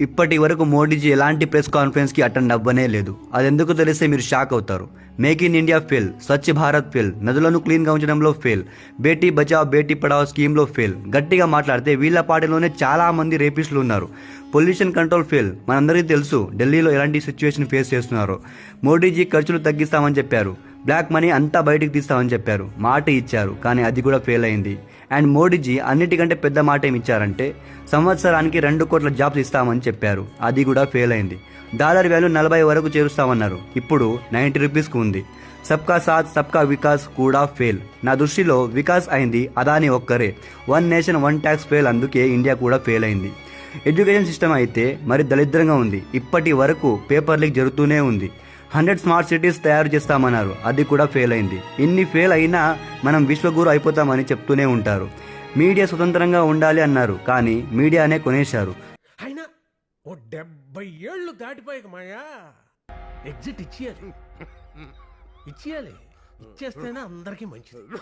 ఇప్పటి వరకు మోడీజీ ఎలాంటి ప్రెస్ కాన్ఫరెన్స్కి అటెండ్ అవ్వనే లేదు. అదెందుకు తెలిస్తే మీరు షాక్ అవుతారు. Make in India fail, Swachh Bharat fail, నదులను క్లీన్గా ఉంచడంలో ఫెయిల్, బేటీ బచావ్ బేటీ పడావ్ స్కీమ్లో ఫెయిల్. గట్టిగా మాట్లాడితే వీళ్ళ పార్టీలోనే చాలా మంది రేపిస్టులు ఉన్నారు. Pollution control fail. మనందరికీ తెలుసు ఢిల్లీలో ఎలాంటి సిచ్యువేషన్ ఫేస్ చేస్తున్నారో. మోడీజీ ఖర్చులు తగ్గిస్తామని చెప్పారు, బ్లాక్ మనీ అంతా బయటికి తీస్తామని చెప్పారు, మాట ఇచ్చారు, కానీ అది కూడా ఫెయిల్ అయింది. అండ్ మోడీజీ అన్నిటికంటే పెద్ద మాట ఏమి ఇచ్చారంటే సంవత్సరానికి 2 కోట్ల జాబ్స్ ఇస్తామని చెప్పారు, అది కూడా ఫెయిల్ అయింది. డాలర్ వాల్యూ 40 వరకు చేరుస్తామన్నారు, ఇప్పుడు 90 రూపీస్కు ఉంది. సబ్కా సాత్ సబ్కా వికాస్ కూడా ఫెయిల్. నా దృష్టిలో వికాస్ అయింది అదాని ఒక్కరే. One nation one tax fail, అందుకే ఇండియా కూడా ఫెయిల్ అయింది. ఎడ్యుకేషన్ సిస్టమ్ అయితే మరి దరిద్రంగా ఉంది. ఇప్పటి వరకు పేపర్ లీక్ జరుగుతూనే ఉంది. 100 స్మార్ట్ సిటీస్ తయారు చేస్తామన్నారు, అది కూడా ఫెయిల్ అయింది. ఇన్ని ఫెయిల్ అయినా మనం విశ్వగురు అయిపోతామని చెప్తూనే ఉంటారు. మీడియా స్వతంత్రంగా ఉండాలి అన్నారు, కానీ మీడియానే కొనేశారు. అయినా ఓ 70 ఏళ్ళు దాటిపోయాక మాయా ఎగ్జిట్ ఇచ్చేయాలి. ఇచ్చేస్తేనే అందరికీ మంచిది.